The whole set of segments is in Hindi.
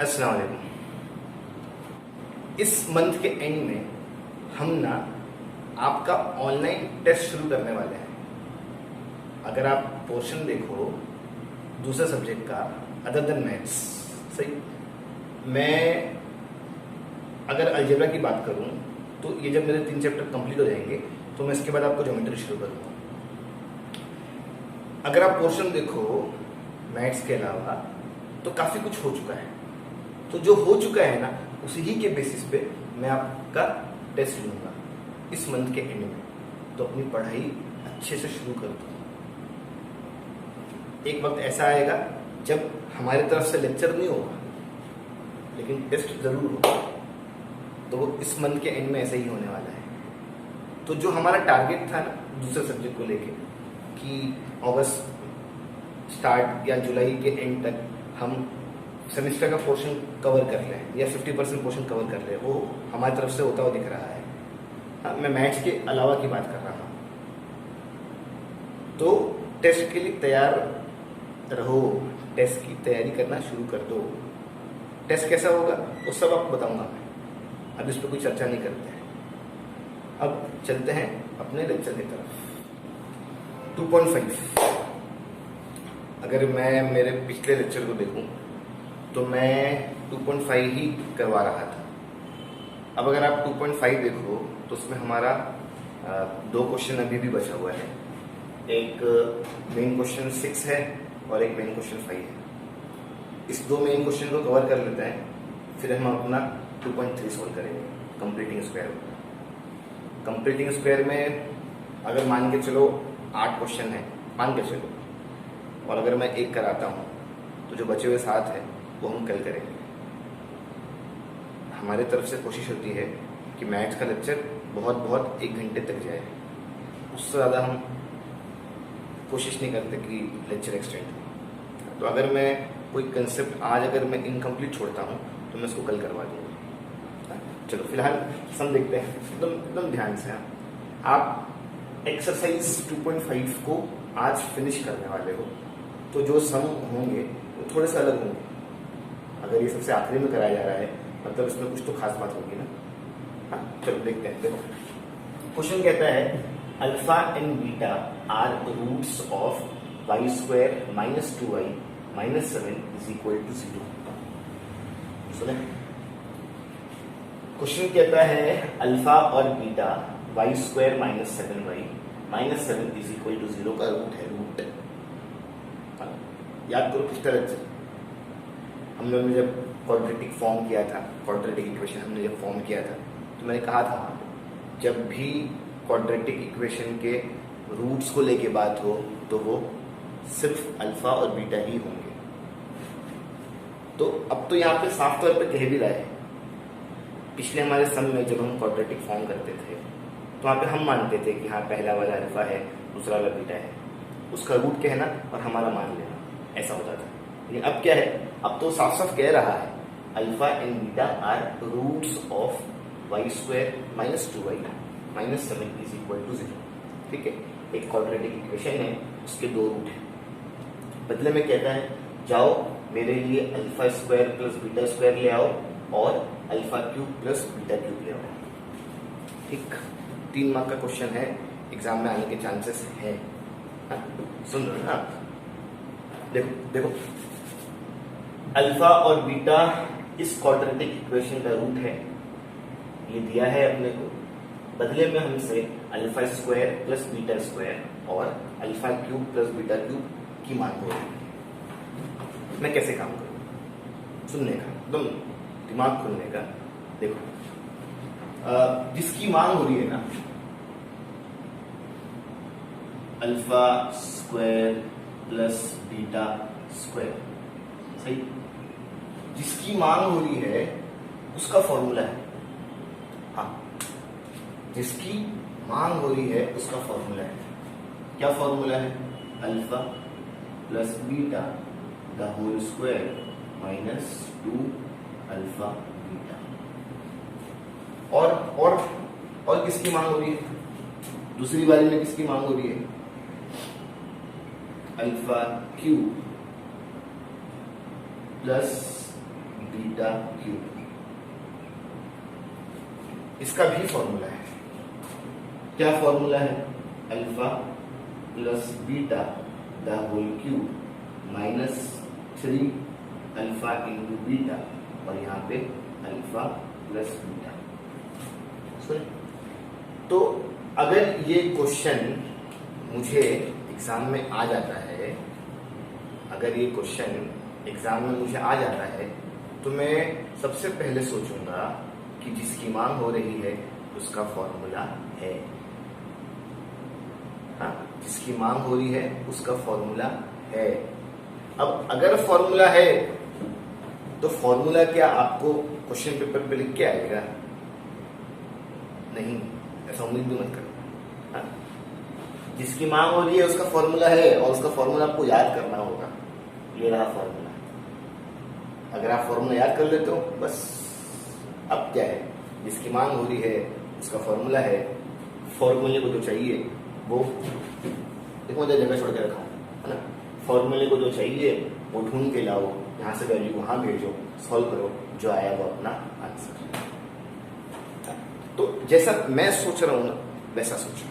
अस्सलाम वालेकुम। इस मंथ के एंड में हम ना आपका ऑनलाइन टेस्ट शुरू करने वाले हैं। अगर आप पोर्शन देखो दूसरे सब्जेक्ट का अदर देन मैथ्स, सही, मैं अगर अलजेब्रा की बात करूं तो ये जब मेरे 3 चैप्टर कंप्लीट हो जाएंगे तो मैं इसके बाद आपको ज्योमेट्री शुरू करूंगा। अगर आप पोर्शन देखो मैथ्स के अलावा तो काफी कुछ हो चुका है, तो जो हो चुका है ना उसी ही के बेसिस पे मैं आपका टेस्ट लूंगा इस मंथ के एंड में। तो अपनी पढ़ाई अच्छे से शुरू कर दो। एक वक्त ऐसा आएगा जब हमारी तरफ से लेक्चर नहीं होगा लेकिन टेस्ट जरूर होगा, तो वो इस मंथ के एंड में ऐसा ही होने वाला है। तो जो हमारा टारगेट था ना दूसरे सब्जेक्ट को लेके कि अगस्त स्टार्ट या जुलाई के एंड तक हम सेमेस्टर का पोर्शन कवर कर लें या 50% पोर्शन कवर कर लें, वो हमारी तरफ से होता हुआ दिख रहा है। मैं मैथ्स के अलावा की बात कर रहा हूँ। तो टेस्ट के लिए तैयार रहो, टेस्ट की तैयारी करना शुरू कर दो। टेस्ट कैसा होगा वो सब आपको बताऊंगा मैं, अब इस पर कोई चर्चा नहीं करते हैं। अब चलते हैं अपने लेक्चर की तरफ। 2.5 अगर मैं मेरे पिछले लेक्चर को देखूं तो मैं 2.5 ही करवा रहा था। अब अगर आप 2.5 देखो तो उसमें हमारा 2 क्वेश्चन अभी भी बचा हुआ है। एक मेन क्वेश्चन 6 है और एक मेन क्वेश्चन 5 है। इस 2 मेन क्वेश्चन को कवर कर लेते हैं, फिर हम अपना 2.3 सोल्व करेंगे कंप्लीटिंग स्क्वायर। कंप्लीटिंग स्क्वायर में अगर मान के चलो 8 क्वेश्चन है, मान के चलो, और अगर मैं 1 कराता हूँ तो जो बचे हुए 7 है वो हम कल करेंगे। हमारी तरफ से कोशिश होती है कि मैथ्स का लेक्चर बहुत 1 घंटे तक जाए, उससे ज़्यादा हम कोशिश नहीं करते कि लेक्चर एक्सटेंड हो। तो अगर मैं कोई कंसेप्ट आज अगर मैं इनकम्प्लीट छोड़ता हूँ तो मैं उसको कल करवा दूँगा। चलो फिलहाल सम देखते हैं एकदम ध्यान से। आप एक्सरसाइज 2.5 को आज फिनिश करने वाले हो, तो जो सम होंगे वो थोड़े से अलग होंगे। अगर ये सबसे आखिरी में कराया जा रहा है मतलब इसमें कुछ तो खास बात होगी ना। हाँ चलो देखते हैं। देखो क्वेश्चन कहता है alpha and beta are roots of y square minus 2y minus 7 is equal to 0। सुने, क्वेश्चन कहता है अल्फा और beta y square minus 7y minus 7 is equal to 0 का रूट है। रूट याद करो पिछला लेक्चर हम लोगों ने जब क्वाड्रेटिक फॉर्म किया था, क्वाड्रेटिक इक्वेशन हमने जब फॉर्म किया था तो मैंने कहा था जब भी क्वाड्रेटिक इक्वेशन के रूट्स को लेके बात हो तो वो सिर्फ अल्फा और बीटा ही होंगे। तो अब तो यहाँ पे साफ तौर पे कह भी रहा है, पिछले हमारे सम में जब हम क्वाड्रेटिक फॉर्म करते थे तो वहाँ पे हम मानते थे कि हाँ पहला वाला अल्फा है दूसरा वाला बीटा है, उसका रूट कहना और हमारा मान लेना, ऐसा होता था। लेकिन अब क्या है, अब तो साफ साफ कह रहा है alpha and beta are roots of y square minus 2y minus 7 is equal to 0। ठीक है, एक क्वाड्रेटिक इक्वेशन है, उसके 2 रूट हैं। बदले में कहता है जाओ मेरे लिए alpha square plus beta square ले आओ और alpha cube plus beta cube ले आओ। ठीक, 3 मार्क का क्वेश्चन है, एग्जाम में आने के चांसेस है। सुन रहे ना आप? देखो अल्फा और बीटा इस क्वाड्रेटिक इक्वेशन का रूट है, ये दिया है अपने को। बदले में हमसे alpha square plus beta square और alpha cube plus beta cube की मांग हो रही है। मैं कैसे काम करूं? सुनने का, एकदम दिमाग खुलने का। देखो जिसकी मांग हो रही है ना alpha square plus beta square, सही, जिसकी मांग हो रही है उसका फॉर्मूला है। हाँ, जिसकी मांग हो रही है उसका फॉर्मूला है। क्या फॉर्मूला है? Alpha plus beta the whole square minus 2 alpha beta. और किसकी मांग हो रही है? दूसरी बारी में किसकी मांग हो रही है? Alpha cube plus beta cube. इसका भी फॉर्मूला है। क्या फॉर्मूला है? Alpha plus beta the whole cube minus 3 alpha into beta, और यहाँ पे अल्फा प्लस बीटा। सुन, तो अगर ये क्वेश्चन मुझे एग्जाम में आ जाता है, अगर ये क्वेश्चन एग्जाम में मुझे आ जाता है, तो मैं सबसे पहले सोचूंगा कि जिसकी मांग हो रही है उसका फॉर्मूला है। हाँ, जिसकी मांग हो रही है उसका फॉर्मूला है। अब अगर फॉर्मूला है तो फॉर्मूला क्या आपको क्वेश्चन पेपर पे लिख के आएगा? नहीं, ऐसा उम्मीद भी मत करो। हाँ? जिसकी मांग हो रही है उसका फॉर्मूला है, और उसका फॉर्मूला आपको याद करना होगा। ये रहा फॉर्मूला। अगर आप फॉर्मूला याद कर लेते हो बस। अब क्या है? जिसकी मांग हो रही है उसका फॉर्मूला है। फॉर्मूले को जो चाहिए वो देखो, मुझे जगह छोड़ के रखा है ना। फॉर्मूले को जो चाहिए वो ढूंढ के लाओ, यहाँ से वैल्यू वहां भेजो, सॉल्व करो, जो आया वो अपना आंसर। तो जैसा मैं सोच रहा हूं ना वैसा सोचो।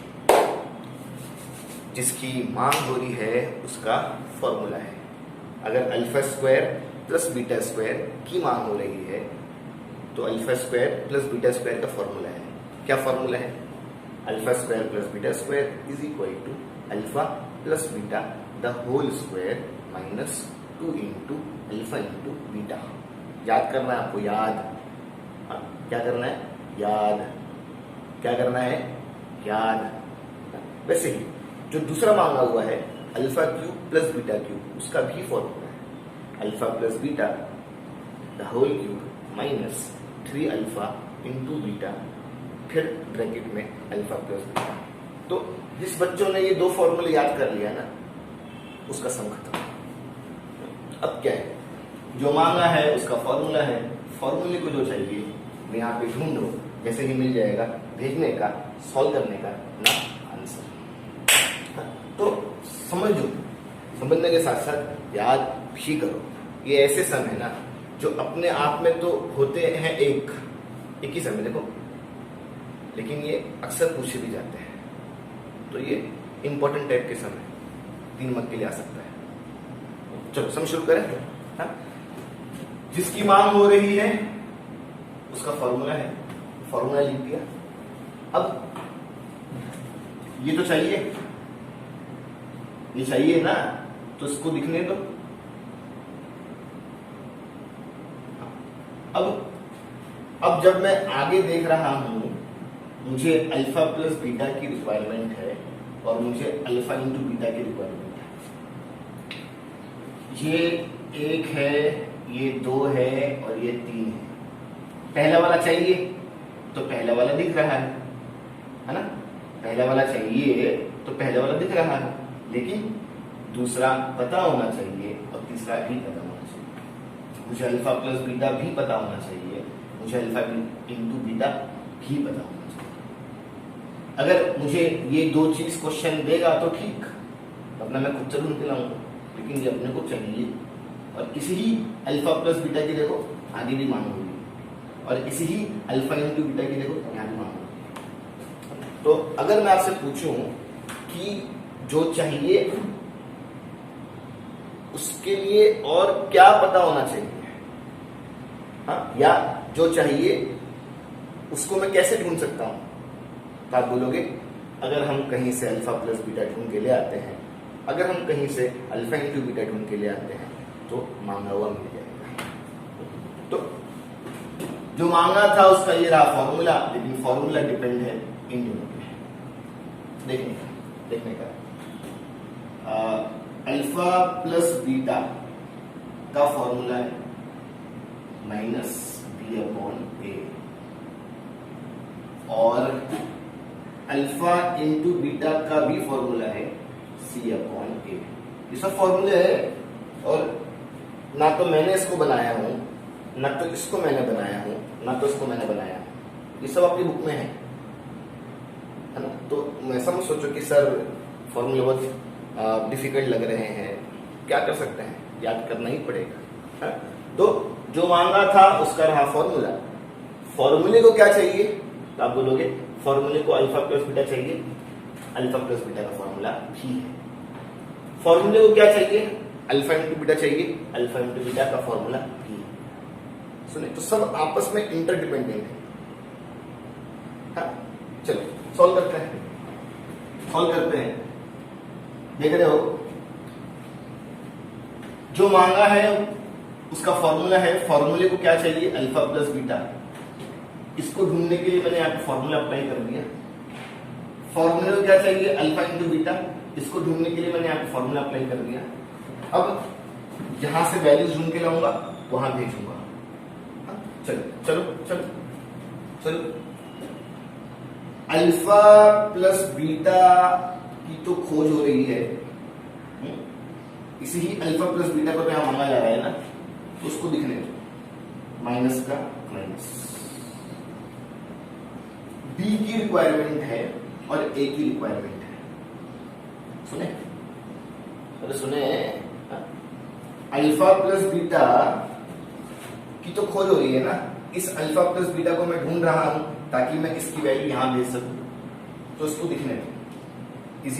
जिसकी मांग हो रही है उसका फॉर्मूला है। अगर alpha square plus beta square की मांग हो रही है तो alpha square plus beta square का फॉर्मूला है। क्या फॉर्मूला है? Alpha square plus beta square is equal to alpha plus beta the whole square minus 2 into alpha into beta. याद करना है आपको, याद। क्या करना है? याद। क्या करना है? याद। वैसे ही जो दूसरा मांगा हुआ है alpha cube plus beta cube, उसका भी फॉर्मूला है alpha plus beta the whole cube minus 3 alpha into beta, फिर ब्रैकेट में अल्फा प्लस बीटा। तो जिस बच्चों ने ये दो फॉर्मूले याद कर लिया ना उसका सम खत्म। अब क्या है? जो मांगा है उसका फॉर्मूला है। फॉर्मूले को जो चाहिए मैं यहाँ पे ढूंढो, जैसे ही मिल जाएगा भेजने का, सॉल्व करने का ना आंसर। तो समझो, समझने के साथ साथ याद भी करो। ये ऐसे सम है ना जो अपने आप में तो होते हैं एक ही सम है, देखो, लेकिन ये अक्सर पूछे भी जाते हैं। तो ये इंपॉर्टेंट टाइप के सम है, 3 मार्क के लिए आ सकता है। चलो सम शुरू करें। हाँ? जिसकी मांग हो रही है उसका फॉर्मूला है, फॉर्मूला लिख दिया। अब ये तो चाहिए, ये चाहिए ना, तो इसको दिखने दो। अब जब मैं आगे देख रहा हूं, मुझे अल्फा प्लस बीटा की रिक्वायरमेंट है और मुझे अल्फा इंटू बीटा की रिक्वायरमेंट है। ये 1 है, ये 2 है और ये 3 है। पहला वाला चाहिए तो पहला वाला दिख रहा है ना? पहला वाला चाहिए तो पहला वाला दिख रहा है, लेकिन दूसरा पता होना चाहिए और तीसरा भी पता होना चाहिए। मुझे अल्फा प्लस बीटा भी पता होना चाहिए, मुझे अल्फा इंटू बीटा भी पता होना चाहिए। अगर मुझे ये 2 चीज क्वेश्चन देगा तो ठीक, अपना मैं खुद से ढूंढ के लाऊंगा, लेकिन ये अपने को चाहिए। और इसी ही अल्फा प्लस बीटा की देखो आगे भी मांग होगी, और इसी ही अल्फा इंटू बीटा की देखो यहाँ भी मांग होगी। तो अगर मैं आपसे पूछूं कि जो चाहिए उसके लिए और क्या पता होना चाहिए, हाँ, या जो चाहिए उसको मैं कैसे ढूंढ सकता हूं, तो आप बोलोगे अगर हम कहीं से अल्फा प्लस बीटा ढूंढ के ले आते हैं, अगर हम कहीं से अल्फा इंटू बीटा ढूंढ के ले आते हैं तो मांगा हुआ मिल जाएगा। तो जो मांगा था उसका ये रहा फॉर्मूला, लेकिन फॉर्मूला डिपेंड है इन दोनों पे। देखने का अल्फा प्लस बीटा का फॉर्मूला है माइनस बी अपॉन ए, और अल्फा इंटू बीटा का भी फॉर्मूला है सी अपॉन ए। ये सब फॉर्मूले है, और ना तो मैंने इसको बनाया हूं, ना तो इसको मैंने बनाया हूं, ना तो इसको मैंने बनाया हूं। ये सब आपकी बुक में है ना? तो ऐसा मत सोचो कि सर फॉर्मूले बहुत डिफिकल्ट लग रहे हैं, क्या कर सकते हैं, याद करना ही पड़ेगा। तो जो मांगा था उसका रहा फॉर्मूला। फॉर्मूले को क्या चाहिए, तो आप बोलोगे फॉर्मूले को अल्फा प्लस बीटा चाहिए, अल्फा प्लस बीटा का फॉर्मूला भी है। फॉर्मूले को क्या चाहिए, अल्फा इंटू बीटा चाहिए, अल्फा इंटू बीटा का फॉर्मूला भी है। सुने, तो सब आपस में इंटरडिपेंडेंट है। हाँ, चलो सॉल्व करते हैं। देख रहे हो, जो मांगा है उसका फॉर्मूला है, फॉर्मूले को क्या चाहिए, अल्फा प्लस बीटा। इसको ढूंढने के लिए मैंने यहाँ पे फॉर्मूला अप्लाई कर दिया। फॉर्मूले को क्या चाहिए, अल्फा इंटू बीटा। इसको ढूंढने के लिए मैंने यहाँ पे फॉर्मूला अप्लाई कर दिया। अब जहां से वैल्यूज ढूंढ के लाऊंगा वहां भेजूंगा। चलो अल्फा प्लस बीटा की तो खोज हो रही है। इसी ही अल्फा प्लस बीटा को यहां मांगा जा रहा है ना, तो उसको दिखने दो। माइनस का माइनस, बी की रिक्वायरमेंट है और ए की रिक्वायरमेंट है। सुने अल्फा प्लस बीटा की तो खोज हो रही है ना। इस अल्फा प्लस बीटा को मैं ढूंढ रहा हूं ताकि मैं इसकी वैल्यू यहां भेज सकूं, तो इसको दिखने दो। इज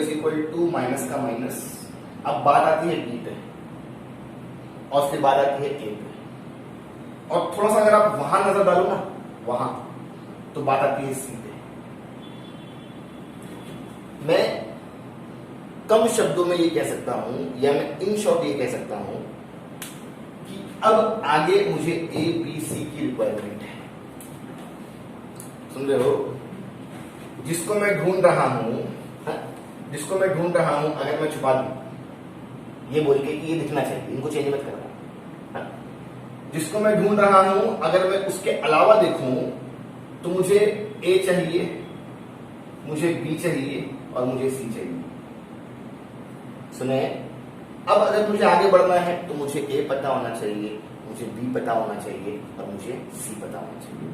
इक्वल टू माइनस का माइनस। अब बात आती है बी पे और फिर बात आती है ए पे, और थोड़ा सा अगर आप वहां नजर डालो ना, वहां, तो बात आती है सी पे। मैं कम शब्दों में ये कह सकता हूं, या मैं इन शॉर्ट ये कह सकता हूं कि अब आगे मुझे ए बी सी की रिक्वायरमेंट है। सुन रहे हो, जिसको मैं ढूंढ रहा हूं, अगर मैं छुपा दूं ये बोल के कि ये दिखना चाहिए, इनको चेंज मत करना। जिसको मैं ढूंढ रहा हूं, अगर मैं उसके अलावा देखूं तो मुझे ए चाहिए, मुझे बी चाहिए और मुझे सी चाहिए। सुने, अब अगर मुझे आगे बढ़ना है तो मुझे ए पता होना चाहिए, मुझे बी पता होना चाहिए और मुझे सी पता होना चाहिए।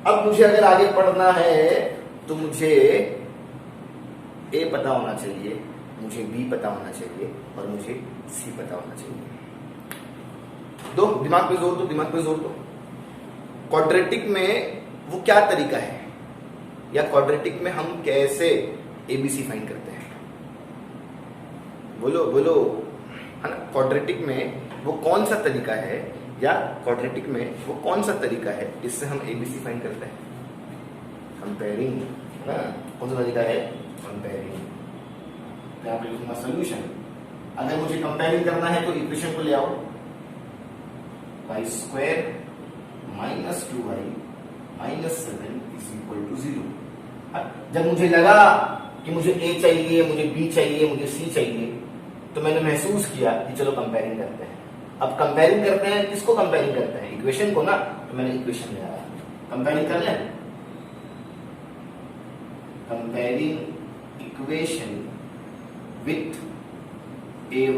अब मुझे अगर आगे बढ़ना है तो मुझे ए पता होना चाहिए, मुझे बी पता होना चाहिए और मुझे सी पता होना चाहिए। दिमाग पे जोर दो। क्वाड्रेटिक में वो क्या तरीका है, या क्वाड्रेटिक में हम कैसे एबीसी फाइंड करते हैं? बोलो है ना। क्वाड्रेटिक में वो कौन सा तरीका है, या क्वाड्रेटिक में वो कौन सा तरीका है जिससे हम एबीसी फाइंड करते हैं? कंपेयरिंग, है ना। कौन सा तरीका है? कंपेयरिंग। यहाँ पे लिखूंगा सोल्यूशन। अगर मुझे कंपेयरिंग करना है तो इक्वेशन को ले आओ, y² minus 2y minus 7 is equal to 0। जब मुझे लगा कि मुझे ए चाहिए, मुझे बी चाहिए, मुझे सी चाहिए, तो मैंने महसूस किया कि चलो कंपेयरिंग करते हैं। अब कंपेयरिंग करते हैं, किसको कंपेयरिंग करते हैं? इक्वेशन को ना। तो मैंने इक्वेशन ले आया, कंपेयरिंग कर लें। Comparing equation with ay²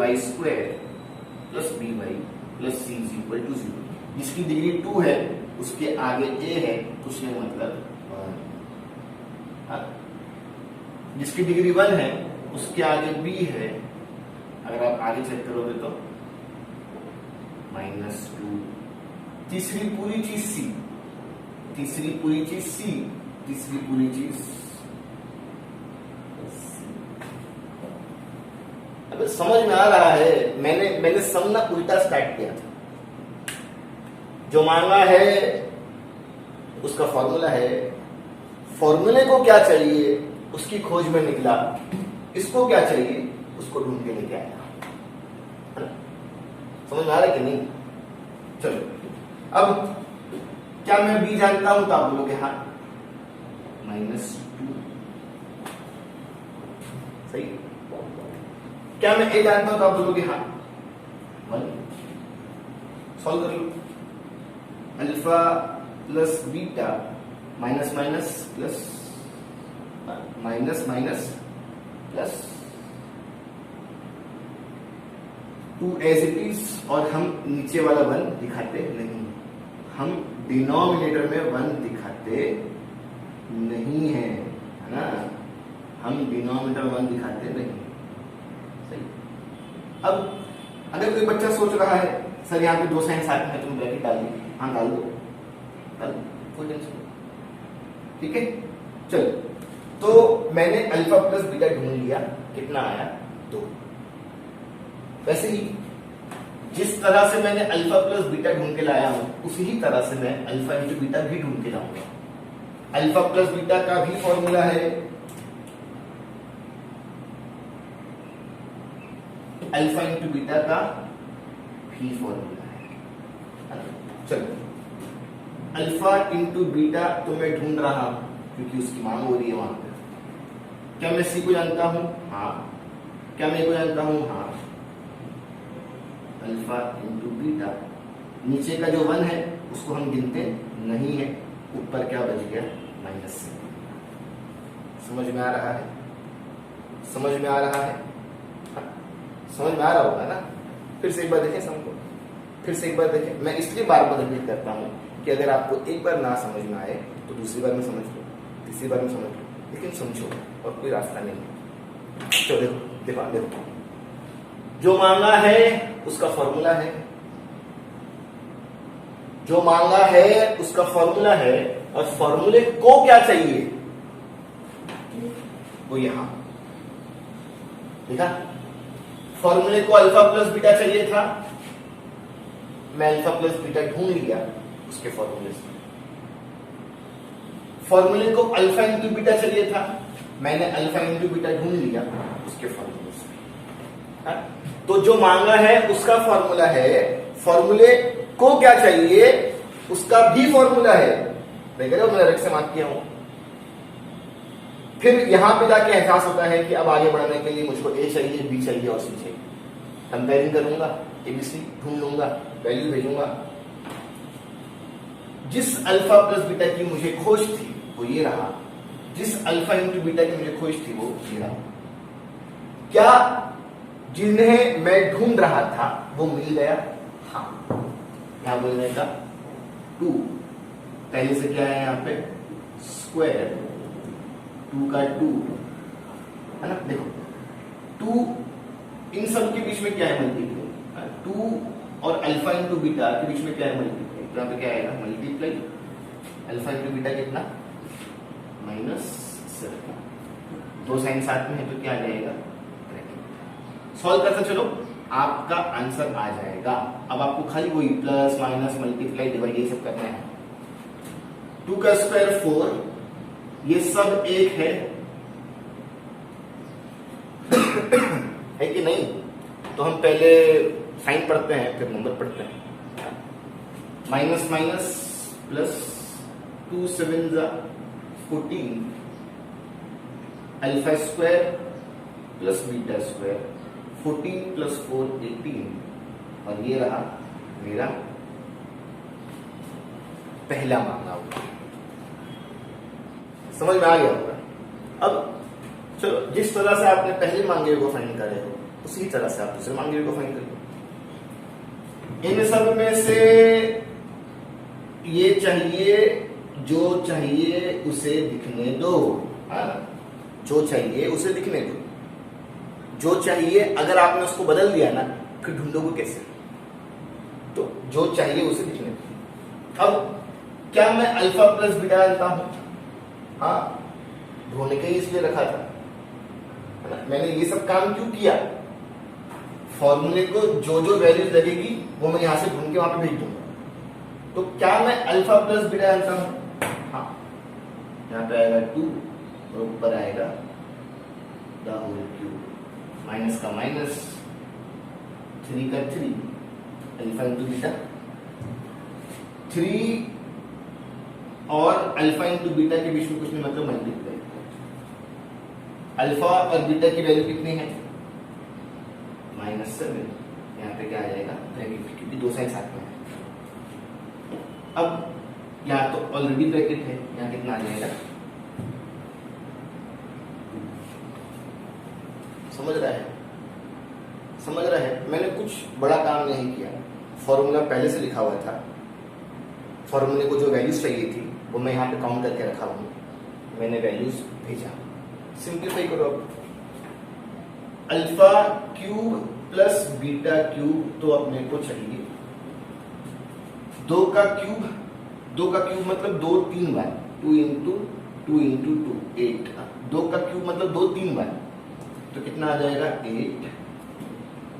plus by plus c is equal to 0। जिसकी डिग्री 2 है उसके आगे a है, उसने मतलब 1। जिसकी डिग्री 1 है उसके आगे b है, अगर आप आगे चेक करोगे तो -2। तीसरी पूरी चीज c, तीसरी पूरी चीज c, तीसरी पूरी चीज c। अब समझ में आ रहा है, मैंने समझना उल्टा स्टार्ट किया था। जो मांगा है उसका फॉर्मूला है, फॉर्मूले को क्या चाहिए उसकी खोज में निकला, इसको क्या चाहिए उसको ढूंढ के लेके आया। समझ में आ रहा है कि नहीं? चलो, अब क्या मैं बी जानता हूं? तो आप बोलोगे हाँ, -2। सही। क्या मैं ए जानता हूं? तो आप बोलोगे हाँ, 1। सॉल्व कर लो। Alpha plus beta minus minus plus, minus minus plus 2 as it is, और हम नीचे वाला 1 दिखाते नहीं, हम डिनोमिनेटर में 1 दिखाते नहीं है ना, हम डिनोमिनेटर 1 दिखाते नहीं। सही। अब अगर कोई बच्चा सोच रहा है सर यहाँ पे दो साइन साथ में तुम ब्रैकेट डाल दी, हाँ डाल दो, कोई टेंशन नहीं, ठीक है। चलो, तो मैंने अल्फा प्लस बीटा ढूंढ लिया, कितना आया 2। वैसे ही जिस तरह से मैंने अल्फा प्लस बीटा ढूंढ के लाया हूं उसी ही तरह से मैं अल्फा इंटू बीटा भी ढूंढ के लाऊंगा। अल्फा प्लस बीटा का भी फॉर्मूला है अल्फा इंटू बीटा का भी फॉर्मूला है। चलो, अल्फा इंटू बीटा तो मैं ढूंढ रहा हूं क्योंकि उसकी मांग हो रही है वहां पर। क्या मैं सी को जानता हूं? हाँ। क्या मैं को जानता हूं? हाँ। अल्फा इंटू बीटा, नीचे का जो 1 है उसको हम गिनते नहीं है, ऊपर क्या बच गया -। समझ में आ रहा है? समझ में आ रहा है? समझ में आ रहा होगा ना? फिर से एक बार देखें सबको, फिर से एक बार देखें। मैं इसलिए बार बार रिपीट करता हूं कि अगर आपको एक बार ना समझ में आए तो दूसरी बार में समझ लो, तीसरी बार में समझ लो, लेकिन समझो और कोई रास्ता नहीं है। चलो देखो देखो देखो, जो मांगा है उसका फॉर्मूला है, जो मांगा है उसका फॉर्मूला है, और फॉर्मूले को क्या चाहिए वो यहां देखा। फॉर्मूले को अल्फा प्लस बीटा चाहिए था, मैं अल्फा प्लस बीटा ढूंढ लिया उसके फॉर्मूले से। फॉर्मूले को अल्फा इंटू बीटा चाहिए था, मैंने अल्फा इंटू बीटा ढूंढ लिया उसके फॉर्मूले से। तो जो मांगा है उसका फॉर्मूला है, फॉर्मूले को क्या चाहिए उसका भी फॉर्मूला है। देख रहे हो, मैं डायरेक्ट से मार्क किया हूं। फिर यहां पे जाके एहसास होता है कि अब आगे बढ़ने के लिए मुझको ए चाहिए, बी चाहिए और सी चाहिए। कंपेयरिंग करूंगा, एबीसी ढूंढ लूंगा, वैल्यू भेजूंगा। जिस अल्फा प्लस बीटा की मुझे खोज थी वो ये रहा, जिस अल्फा इंटू बीटा की मुझे खोज थी वो ये रहा। क्या जिन्हें मैं ढूंढ रहा था वो मिल गया? हाँ। यहां बोलने का 2, पहले से क्या है यहाँ पे स्क्वायर, 2 का 2 है ना। देखो 2 इन सब के बीच में क्या है मल्टीप्लाई, 2 और अल्फा इंटू बीटा के बीच में क्या है मल्टीप्लाई, तो यहाँ पे क्या आएगा मल्टीप्लाई अल्फा इंटू बीटा कितना -7। 2 साइन साथ में है तो क्या आ जाएगा, सॉल्व करते चलो आपका आंसर आ जाएगा। अब आपको खाली वही प्लस माइनस मल्टीप्लाई डिवाइड ये सब करना है। 2 का स्क्वायर 4, ये सब एक है है कि नहीं? तो हम पहले साइन पढ़ते हैं फिर नंबर पढ़ते हैं। Minus minus plus 2 7 14, alpha square plus beta square, 14 plus 4 18, और ये रहा मेरा पहला मांगा हुआ। समझ में आ गया होगा? अब चलो, जिस तरह से आपने पहले मांगे को फाइंड करे हो उसी तरह से आप दूसरे मांगे को फाइंड करो। इन सब में से ये चाहिए, जो चाहिए उसे दिखने दो, जो चाहिए उसे दिखने दो। जो चाहिए अगर आपने उसको बदल दिया ना फिर ढूंढोगे कैसे? तो जो चाहिए उसे दिखने दो। अब क्या मैं अल्फा प्लस बीटा जानता हूं? हाँ, ढूंढने के इसलिए रखा था, है ना। मैंने ये सब काम क्यों किया? फॉर्मूले को जो जो वैल्यूज लगेगी वो मैं यहां से ढूंढ के वहां पे भेज दूंगा। तो क्या मैं अल्फा प्लस बीटा जानता हूं? हाँ, यहाँ पे आएगा 2 और ऊपर आएगा द होल क्यूब, माइनस का माइनस, 3 का 3, अल्फा इंटू बीटा 3 और अल्फा इंटू बीटा के बीच में कुछ नहीं, मतलब मल्टीप्लाई। अल्फा और बीटा की वैल्यू कितनी है? -7। यहाँ पे क्या आ जाएगा ब्रैकेट, क्योंकि 2 साइन साथ में है। अब यहाँ तो ऑलरेडी ब्रैकेट है, यहाँ कितना आ जाएगा? समझ रहा है? समझ रहा है? मैंने कुछ बड़ा काम नहीं किया, फॉर्मूला पहले से लिखा हुआ था। फॉर्मूले को जो वैल्यूज चाहिए थी वो मैं यहाँ पे काउंट करके रखा हूँ, मैंने वैल्यूज भेजा। सिंप्लीफाई करो अब। Alpha cube plus beta cube, तो अपने को चाहिए 2 का क्यूब। 2 का क्यूब मतलब 2 3 बार, 2 इंटू 2 इंटू 2 8। 2 का क्यूब मतलब 2 3 बार, तो कितना आ जाएगा 8।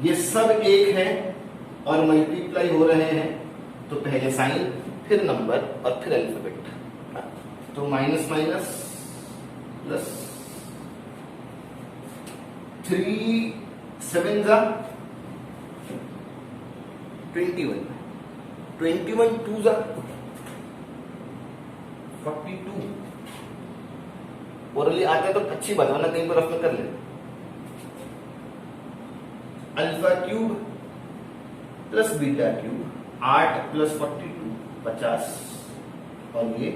ये सब एक है और मल्टीप्लाई हो रहे हैं, तो पहले साइन फिर नंबर और फिर अल्फाबेट, तो माइनस माइनस प्लस 3 7 जा 21, 21 2 जा 42। ओरली आता है तो अच्छी बात, वरना कहीं पर रफ में कर ले। Alpha cube plus beta cube 8 plus 42 50, और ये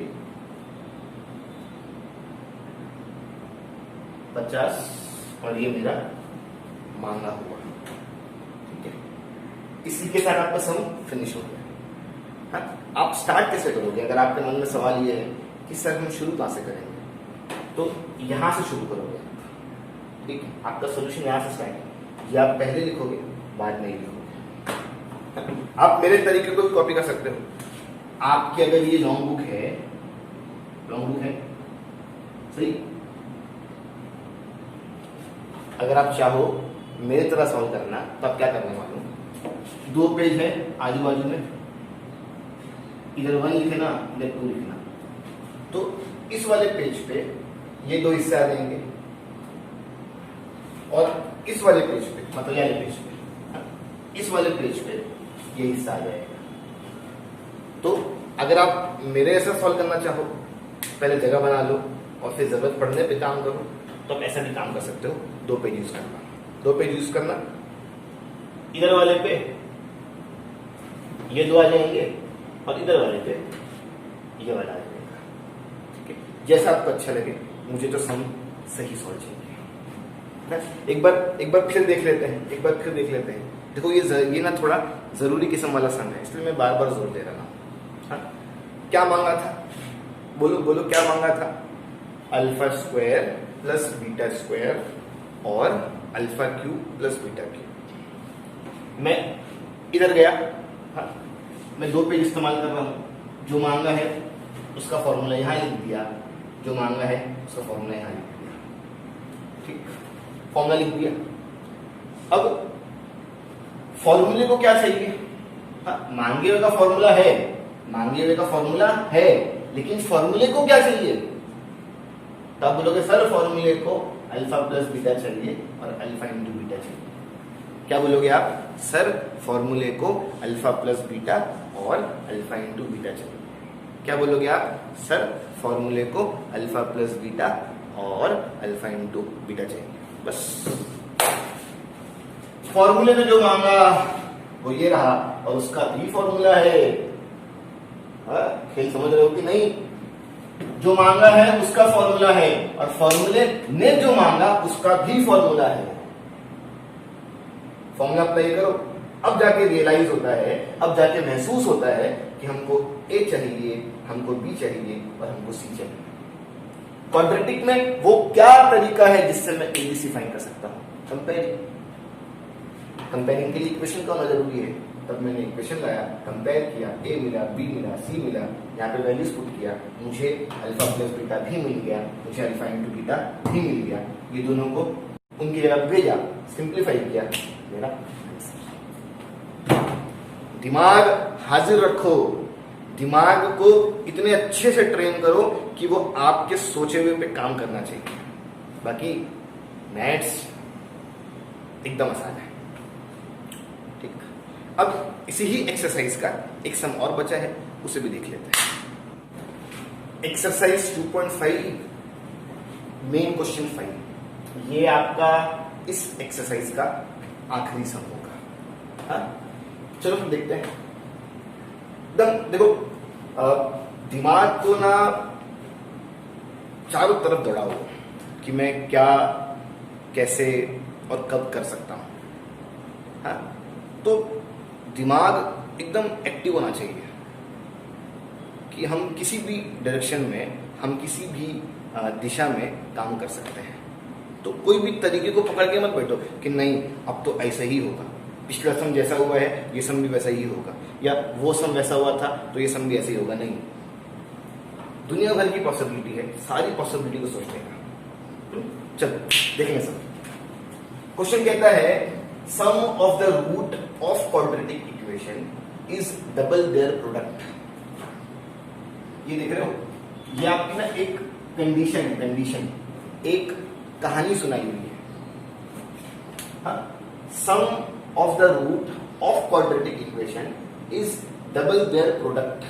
50, और ये मेरा मांगा हुआ। ठीक है, इसी के साथ आपका सम फिनिश हो गया। हाँ, आप स्टार्ट कैसे करोगे? अगर आपके मन में सवाल ये है कि सर हम शुरू कहां से करेंगे, तो यहां से शुरू करोगे। ठीक है, आपका सोल्यूशन यहां से स्टार्ट है। ये आप पहले लिखोगे, बाद में ही लिखोगे। आप मेरे तरीके को कॉपी कर सकते हो। आपकी अगर ये लॉन्ग बुक है, सही, अगर आप चाहो मेरे तरह सॉल्व करना, तो आप क्या करने वाले हो? 2 पेज है आजू बाजू में, इधर 1 लिखना, इधर 2 लिखना। तो इस वाले पेज पे ये 2 हिस्से आ जाएंगे, और इस वाले पेज पे, मतलब ये पेज पे, इस वाले पेज पे ये हिस्सा आ जाएगा। तो अगर आप मेरे ऐसा सॉल्व करना चाहो, पहले जगह बना लो और फिर जरूरत पड़ने पे काम करो, तो आप ऐसा भी काम कर सकते हो। 2 पेज यूज करना, 2 पेज यूज करना, इधर वाले पे ये 2 आ जाएंगे और इधर वाले पे ये वाला आ जाएगा। ठीक है, जैसा आपको अच्छा लगे। मुझे तो सम सही सॉल्व चाहिए। एक बार फिर देख लेते हैं, देखो ये ना थोड़ा जरूरी किस्म वाला सम है, इसलिए मैं बार बार जोर दे रहा हूं। हाँ? क्या मांगा था? बोलो क्या मांगा था? Alpha square plus beta square और alpha cube plus beta cube. मैं इधर गया, हाँ? मैं 2 पेज इस्तेमाल कर रहा हूं। जो मांगा है उसका फॉर्मूला यहां लिख दिया, जो मांगा है उसका फॉर्मूला यहां लिख दिया। ठीक, फॉर्मूला लिख दिया। अब फॉर्मूले को क्या चाहिए? हाँ, मांगे हुए का फॉर्मूला है, लेकिन फॉर्मूले को क्या चाहिए? तो आप बोलोगे सर फॉर्मूले को अल्फा प्लस बीटा चाहिए और अल्फा इंटू बीटा चाहिए। क्या बोलोगे आप? सर फॉर्मूले को अल्फा प्लस बीटा और अल्फा इंटू बीटा चाहिए। क्या बोलोगे आप? सर फॉर्मूले को अल्फा प्लस बीटा और अल्फा इंटू बीटा चाहिए। बस, फॉर्मूले में जो मांगा वो ये रहा और उसका भी फॉर्मूला है। खेल समझ रहे हो कि नहीं? जो मांगा है उसका फॉर्मूला है और फॉर्मूले ने जो मांगा उसका भी फॉर्मूला है। फॉर्मूला अप्लाई करो, अब जाके रियलाइज होता है, अब जाके महसूस होता है कि हमको ए चाहिए, हमको बी चाहिए और हमको सी चाहिए। क्वाड्रेटिक में वो क्या तरीका है जिससे मैं एबीसी फाइंड कर सकता हूं? कंपेयरिंग के लिए इक्वेशन का होना जरूरी है। तब मैंने इक्वेशन लाया, कंपेयर किया, ए मिला, बी मिला, सी मिला, यहाँ पे वैल्यूज पुट किया, मुझे अल्फा प्लस बीटा भी मिल गया, मुझे अल्फा इंटू बीटा भी मिल गया। ये दोनों को उनकी जगह भेजा, सिंप्लीफाई किया, मेरा दिमाग हाजिर रखो, दिमाग को इतने अच्छे से ट्रेन करो कि वो आपके सोचे हुए पे काम करना चाहिए। बाकी मैथ्स एकदम आसान है। ठीक, अब इसी ही एक्सरसाइज का एक सम और बचा है, उसे भी देख लेते हैं। एक्सरसाइज 2.5 मेन क्वेश्चन 5, ये आपका इस एक्सरसाइज का आखिरी सम होगा। हाँ? चलो फिर देखते हैं। देखो, दिमाग को ना चारों तरफ दौड़ाओ कि मैं क्या, कैसे और कब कर सकता हूं। हाँ? तो दिमाग एकदम एक्टिव होना चाहिए कि हम किसी भी डायरेक्शन में, हम किसी भी दिशा में काम कर सकते हैं। तो कोई भी तरीके को पकड़ के मत बैठो कि नहीं अब तो ऐसा ही होगा, पिछला सम जैसा हुआ है ये सम भी वैसा ही होगा, या वो सम वैसा हुआ था तो ये सम भी ऐसे ही होगा। नहीं, दुनिया भर की पॉसिबिलिटी है, सारी पॉसिबिलिटी को सोचने का। चलो देखेंगे सर। क्वेश्चन कहता है sum of the root of quadratic equation is double their product. ये देख रहे हो, ये आपकी ना एक कंडीशन एक कहानी सुनाई हुई है। Sum of the root of quadratic equation is double their product.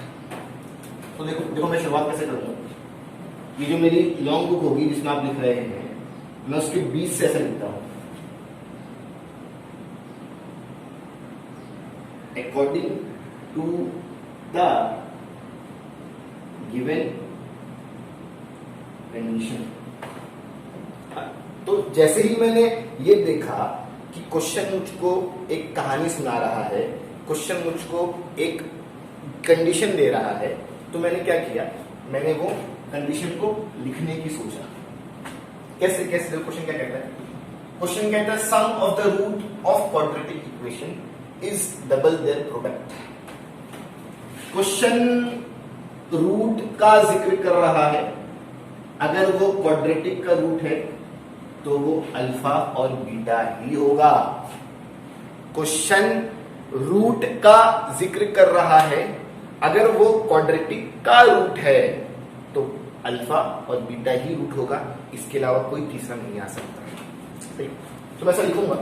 तो देखो मैं शुरुआत कैसे करूंगा। ये जो मेरी लॉन्ग बुक होगी जिसमें आप लिख रहे हैं, मैं उसके बीच से ऐसे लिखता हूं, according to the given condition. तो जैसे ही मैंने ये देखा कि क्वेश्चन मुझको एक कहानी सुना रहा है, क्वेश्चन मुझको एक कंडीशन दे रहा है, तो मैंने क्या किया, मैंने वो कंडीशन को लिखने की सोचा। कैसे कैसे क्वेश्चन क्या कहता है? क्वेश्चन कहता है sum of the root of quadratic equation is double their product. Question root का जिक्र कर रहा है, अगर वो क्वाड्रेटिक का रूट है तो वो अल्फा और बीटा ही होगा। क्वेश्चन रूट का जिक्र कर रहा है, अगर वो क्वाड्रेटिक का रूट है तो अल्फा और बीटा ही रूट होगा, इसके अलावा कोई तीसरा नहीं आ सकता। ठीक, तो मैं ऐसा लिखूंगा,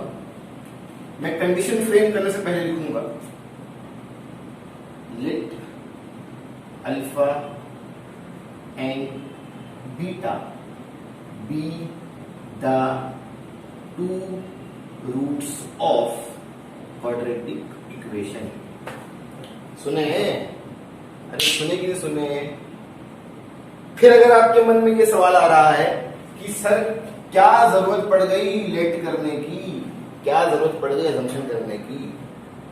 मैं कंडीशन फ्रेम करने से पहले लिखूंगा let alpha and beta be the two roots of quadratic equation। सुने हैं? अरे सुने कि नहीं सुने? फिर अगर आपके मन में ये सवाल आ रहा है कि सर क्या जरूरत पड़ गई लेट करने की, क्या जरूरत पड़ गई अजम्पशन करने की,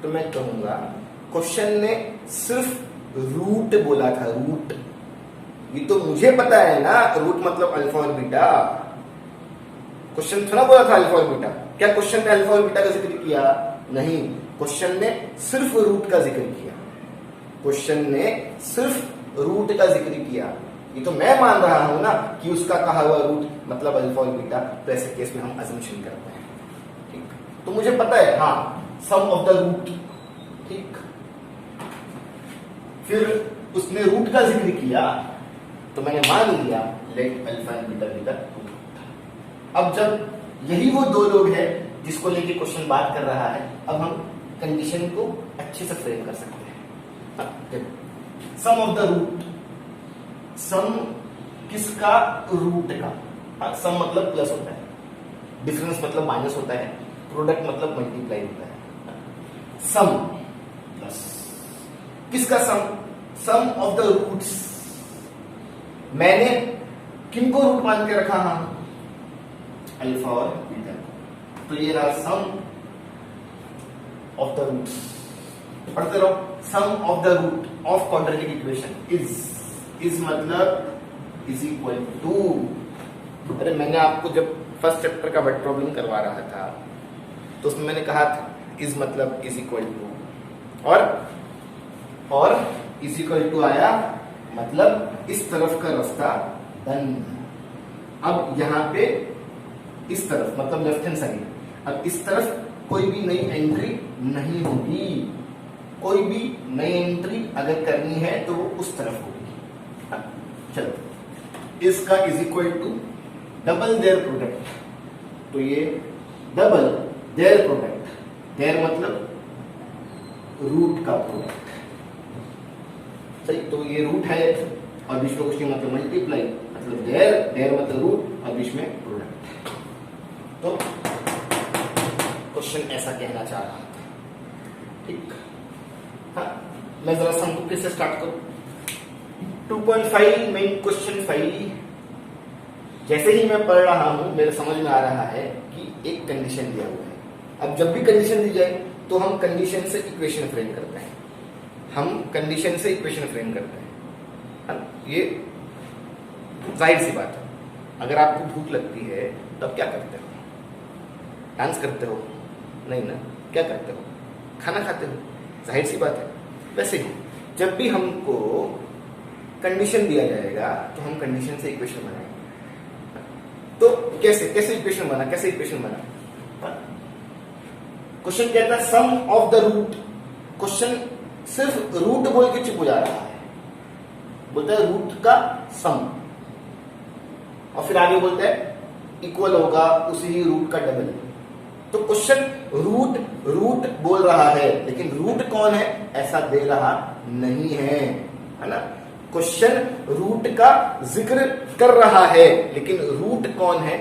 तो मैं कहूंगा क्वेश्चन ने सिर्फ रूट बोला था, रूट। ये तो मुझे पता है ना, रूट मतलब अल्फा और बीटा। क्वेश्चन थोड़ा बोला था अल्फा और बीटा। क्या क्वेश्चन ने अल्फा और बीटा का जिक्र किया? नहीं, क्वेश्चन ने सिर्फ रूट का जिक्र किया। क्वेश्चन ने सिर्फ रूट का जिक्र किया। ये तो मैं मान रहा हूं ना कि उसका कहा हुआ रूट मतलब अल्फा और बीटा, तो ऐसे केस में हम अजम्पशन करते हैं। ठीक, तो मुझे पता है हाँ सम ऑफ द रूट। ठीक, फिर उसने रूट का जिक्र किया तो मैंने मान लिया let alpha and beta be the root. अब जब यही वो दो लोग हैं जिसको लेके क्वेश्चन बात कर रहा है, अब हम कंडीशन को अच्छे से फ्रेम कर सकते हैं। सम ऑफ द रूट, सम किसका? रूट का। सम मतलब प्लस होता है, डिफरेंस मतलब माइनस होता है, प्रोडक्ट मतलब मल्टीप्लाई होता है। सम प्लस किसका? सम, सम ऑफ द रूट्स। मैंने किनको रूट मान के रखा? हाँ, अल्फा और बीटा। तो ये रहा सम ऑफ द रूट्स। पढ़ते रहो, sum of the root of quadratic equation is मतलब इज इक्वल टू। अरे मैंने आपको जब फर्स्ट चैप्टर का वर्ड प्रॉब्लम करवा रहा था तो उसमें मैंने कहा था इज मतलब इज इक्वल टू, और इज इक्वल टू आया मतलब इस तरफ का रास्ता बंद। अब यहां पे इस तरफ मतलब लेफ्ट हैंड साइड, अब इस तरफ कोई भी नई एंट्री नहीं होगी। कोई भी नई एंट्री अगर करनी है तो वो उस तरफ होगी। चलो, इसका is equal to double their product. तो ये डबल देयर प्रोडक्ट, देयर मतलब रूट का प्रोडक्ट। सही, तो ये रूट है और बीच में कुछ नहीं मतलब मल्टीप्लाई, मतलब देयर, देयर मतलब रूट और बीच में प्रोडक्ट। तो क्वेश्चन ऐसा कहना चाह रहा था। ठीक, हाँ, मैं जरा सम को फिर से स्टार्ट करूं। 2.5 मेन क्वेश्चन 5। जैसे ही मैं पढ़ रहा हूं मेरे समझ में आ रहा है कि एक कंडीशन दिया हुआ है। अब जब भी कंडीशन दी जाए तो हम कंडीशन से इक्वेशन फ्रेम करते हैं, हम कंडीशन से इक्वेशन फ्रेम करते हैं। ये जाहिर सी बात है, अगर आपको भूख लगती है तब क्या करते हो? डांस करते हो? नहीं ना। क्या करते हो? खाना खाते हो। जाहिर सी बात है। वैसे ही जब भी हमको कंडीशन दिया जाएगा तो हम कंडीशन से इक्वेशन बनाएंगे। तो कैसे इक्वेशन बना? क्वेश्चन कहता है sum of the root. Question सिर्फ रूट बोल के चुप हो जा रहा है, बोलता है रूट का सम, और फिर आगे बोलता है इक्वल होगा उसी रूट का डबल। तो क्वेश्चन रूट बोल रहा है, लेकिन रूट कौन है ऐसा दे रहा नहीं है ना। क्वेश्चन रूट का जिक्र कर रहा है, लेकिन रूट कौन है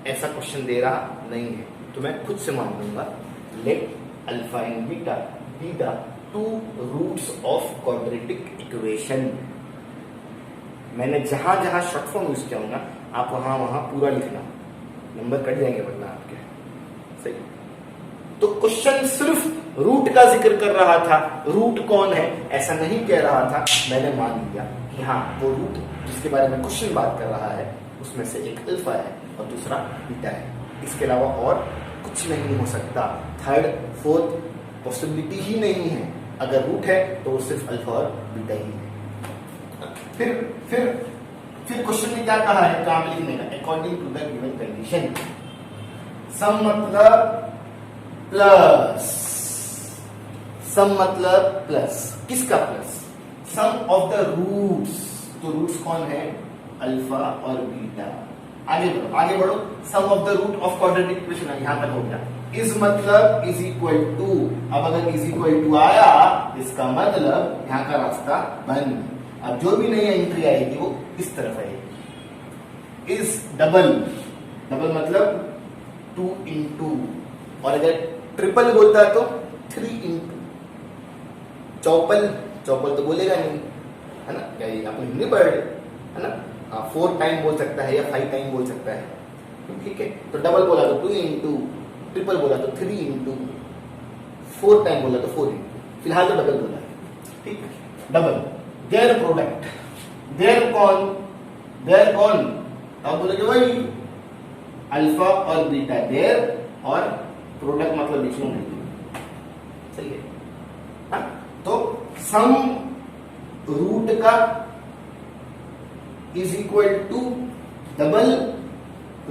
ऐसा क्वेश्चन दे रहा नहीं है। तो मैं खुद से मान लूंगा let alpha and beta be the two roots of quadratic equation. मैंने जहां जहां शॉर्ट फॉर्म यूज किया होगा आप वहां पूरा लिखना, नंबर कट जाएंगे वरना आपके। सही। तो क्वेश्चन सिर्फ रूट का जिक्र कर रहा था, रूट कौन है ऐसा नहीं कह रहा था। मैंने मान लिया कि हाँ वो रूट जिसके बारे में क्वेश्चन बात कर रहा है उसमें से एक अल्फा है और दूसरा बीटा है, इसके अलावा और कुछ नहीं हो सकता। थर्ड फोर्थ पॉसिबिलिटी ही नहीं है। अगर रूट है तो वो सिर्फ अल्फा और बीटा ही है। फिर क्वेश्चन में क्या कहा है काम लिखने का? According to the given condition. Sum मतलब प्लस, किसका plus? Sum of the roots. तो रूट्स कौन है? अल्फा और बीटा। आगे बढ़ो। Sum of the root of quadratic equation, यहां तक हो गया। इज मतलब इज इक्वल टू। अब अगर इज इक्वल टू आया इसका मतलब यहां का रास्ता बंद। अब जो भी नई एंट्री आएगी वो इस तरफ आएगी। इज डबल मतलब 2 into, और अगर ट्रिपल बोलता है तो 3 into। चौपल तो बोलेगा नहीं, है ना, क्या ये आपने हिंदी पढ़ है ना। 4 टाइम बोल सकता है या 5 टाइम बोल सकता है, ठीक है। तो डबल बोला तो 2 into, ट्रिपल बोला तो 3 into, 4 टाइम बोला तो 4 into। फिलहाल तो डबल बोला, ठीक। डबल देयर प्रोडक्ट, देयर कौन अब बोलोगे वही अल्फा और बीटा, देयर और प्रोडक्ट मतलब बीच में नहीं। सही है। हाँ? तो सम रूट का is equal to double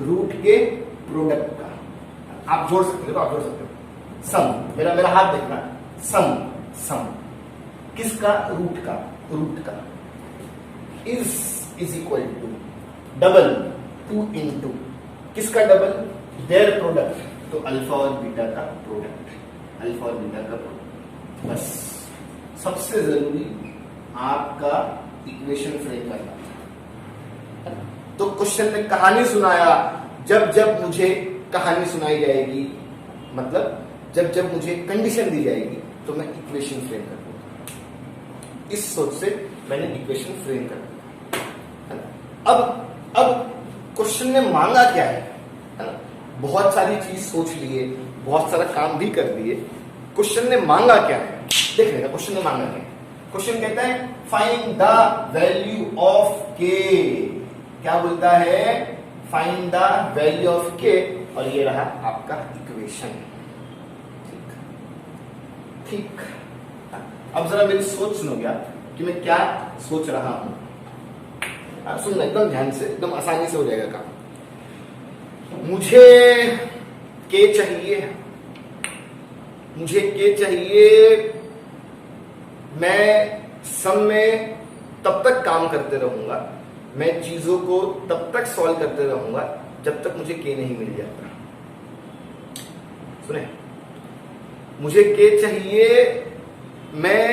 root के प्रोडक्ट का। आप जोड़ सकते हो, सम, मेरा हाथ देखना। सम किसका? रूट का is equal to double 2 into, किसका डबल? देयर प्रोडक्ट, तो अल्फा और बीटा का प्रोडक्ट। बस सबसे जरूरी आपका इक्वेशन फ्रेम करना। तो क्वेश्चन में कहानी सुनाया, जब मुझे कहानी सुनाई जाएगी, मतलब जब मुझे कंडीशन दी जाएगी तो मैं इक्वेशन फ्रेम कर दूंगा। इस सोच से मैंने इक्वेशन फ्रेम कर दिया। अब क्वेश्चन ने मांगा क्या है ना। बहुत सारी चीज सोच लिए, बहुत सारा काम भी कर दिए, क्वेश्चन ने मांगा क्या है देख लेगा। क्वेश्चन ने मांगा क्या? क्वेश्चन कहता है फाइंड द वैल्यू ऑफ के। क्या बोलता है? फाइंड द वैल्यू ऑफ के, और ये रहा आपका इक्वेशन। ठीक। अब जरा मेरी सोच सुनो क्या कि मैं क्या सोच रहा हूं। सुनना एकदम ध्यान से, एकदम आसानी से हो जाएगा काम। मुझे के चाहिए, मैं सम में तब तक काम करते रहूंगा, मैं चीजों को तब तक सॉल्व करते रहूंगा जब तक मुझे के नहीं मिल जाता। सुने, मुझे के चाहिए, मैं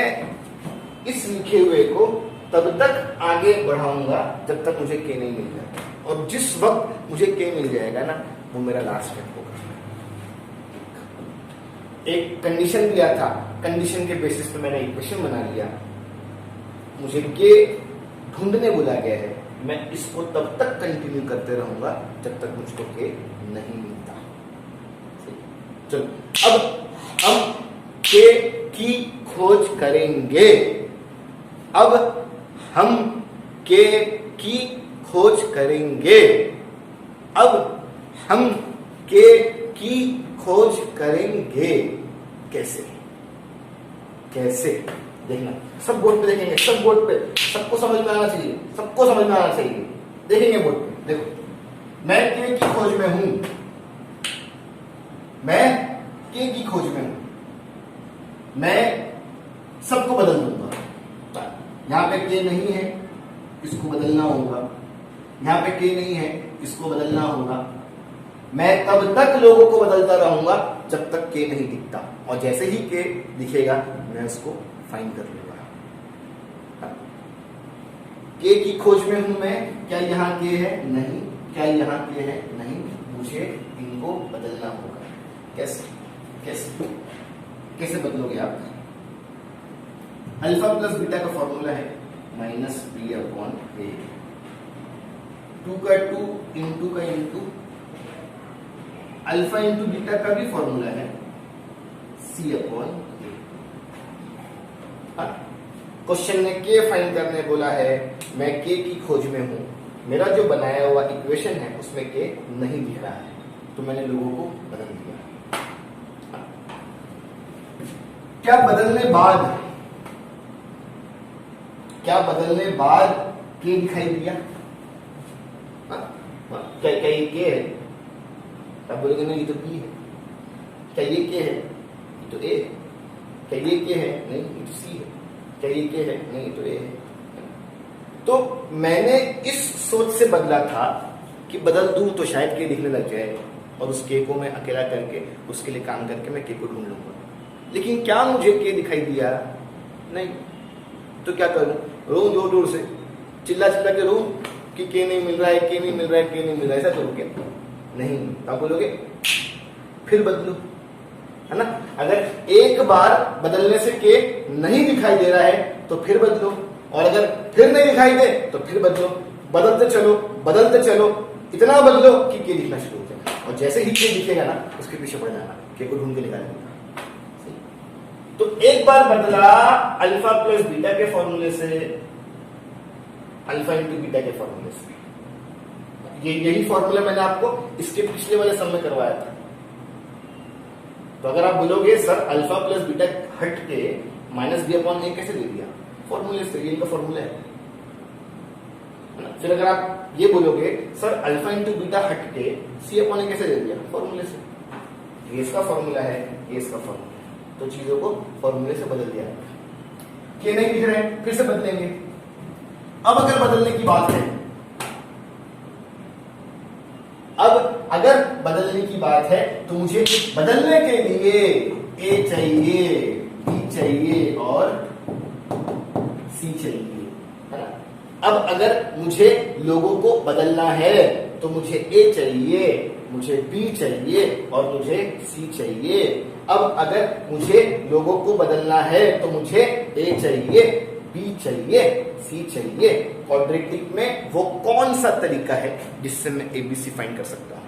इस लिखे हुए को तब तक आगे बढ़ाऊंगा जब तक मुझे के नहीं मिल जाता, और जिस वक्त मुझे के मिल जाएगा ना वो मेरा लास्ट स्टेप होगा। एक कंडीशन दिया था, कंडीशन के बेसिस पे मैंने इक्वेशन बना लिया, मुझे के ढूंढने बोला गया है, मैं इसको तब तक कंटिन्यू करते रहूंगा जब तक मुझको के नहीं मिलता। चलो अब हम के की खोज करेंगे। अब हम के की खोज करेंगे। अब हम के की खोज करेंगे कैसे? कैसे देखना, सब बोर्ड पे देखेंगे, सब बोर्ड पे, सबको समझ में आना चाहिए, सबको समझ में आना चाहिए। देखेंगे बोर्ड पे, देखो मैं के की खोज में हूं, मैं के की खोज में हूं, मैं सबको बदल दूंगा। यहां पे के नहीं है, इसको बदलना होगा, यहां पे के नहीं है, इसको बदलना होगा। मैं तब तक लोगों को बदलता रहूंगा जब तक के नहीं दिखता, और जैसे ही के दिखेगा मैं उसको फाइंड कर लूंगा। के की खोज में हूं मैं, क्या यहां के है? नहीं। क्या यहां के है? नहीं। मुझे इनको बदलना होगा। कैसे? कैसे कैसे बदलोगे आप? अल्फा प्लस बीटा का फॉर्मूला है माइनस बी अपॉन ए, 2 का 2 इंटू का इंटू, अल्फा इंटू बीटा का भी फॉर्मूला है सी अपॉन ए। क्वेश्चन ने के फाइंड करने बोला है, मैं के की खोज में हूं, मेरा जो बनाया हुआ इक्वेशन है उसमें के नहीं दिख रहा है, तो मैंने लोगों को बदल दिया। क्या बदलने बाद, क्या बदलने बाद के दिखाई दिया? क्या ये के है? आप बोलोगे नहीं ये तो बी है। क्या ये के है? ये तो ए है। क्या ये के है? नहीं ये तो सी है। क्या ये के है? नहीं ये तो ए है। तो मैंने इस सोच से बदला था कि बदल दूं तो शायद के दिखने लग जाए, और उस के को मैं अकेला करके उसके लिए काम करके मैं के को ढूंढ लूंगा। लेकिन क्या मुझे के दिखाई दिया? नहीं। तो क्या करूं? रो जोर जोर से चिल्ला चिल्ला के रो कि के नहीं मिल रहा है, के नहीं मिल रहा है, के नहीं मिल रहा है, ऐसा करो क्या? नहीं। आप बोलोगे फिर बदलो, है ना? अगर एक बार बदलने से के नहीं दिखाई दे रहा है तो फिर बदलो, और अगर फिर नहीं दिखाई दे तो फिर बदलो। बदलते चलो, बदलते चलो, इतना बदलो कि के दिखना शुरू हो जाए, और जैसे ही के दिखेगा ना उसके पीछे पड़ जाना, के को ढूंढ के निकालना। तो एक बार बदला अल्फा प्लस बीटा के फॉर्मूले से, अल्फा इंटू बीटा के फॉर्मूले से, यही फॉर्मूला मैंने आपको इसके पिछले वाले सम में करवाया था। तो अगर आप बोलोगे सर अल्फा प्लस बीटा हट के माइनस बी अपॉन ए कैसे दे दिया? फॉर्मूले से, ये इनका फॉर्मूला है ना? फिर अगर आप ये बोलोगे सर अल्फा इंटू बीटा हट के सी अपॉन ए कैसे दे दिया? फॉर्मूले से। ये इसका फॉर्मूला है, ये इसका फॉर्मूला, तो चीजों को फॉर्मूले से बदल दिया। के नहीं दिख रहे, फिर से बदलेंगे। अब अगर बदलने की बात है, अब अगर बदलने की बात है तो मुझे बदलने के लिए ए चाहिए, बी चाहिए और सी चाहिए, है ना? अब अगर मुझे लोगों को बदलना है तो मुझे ए चाहिए, मुझे बी चाहिए और मुझे सी चाहिए। अब अगर मुझे लोगों को बदलना है तो मुझे ए चाहिए, बी चाहिए, सी चाहिए। क्वाड्रेटिक में वो कौन सा तरीका है जिससे मैं एबीसी फाइंड कर सकता हूं?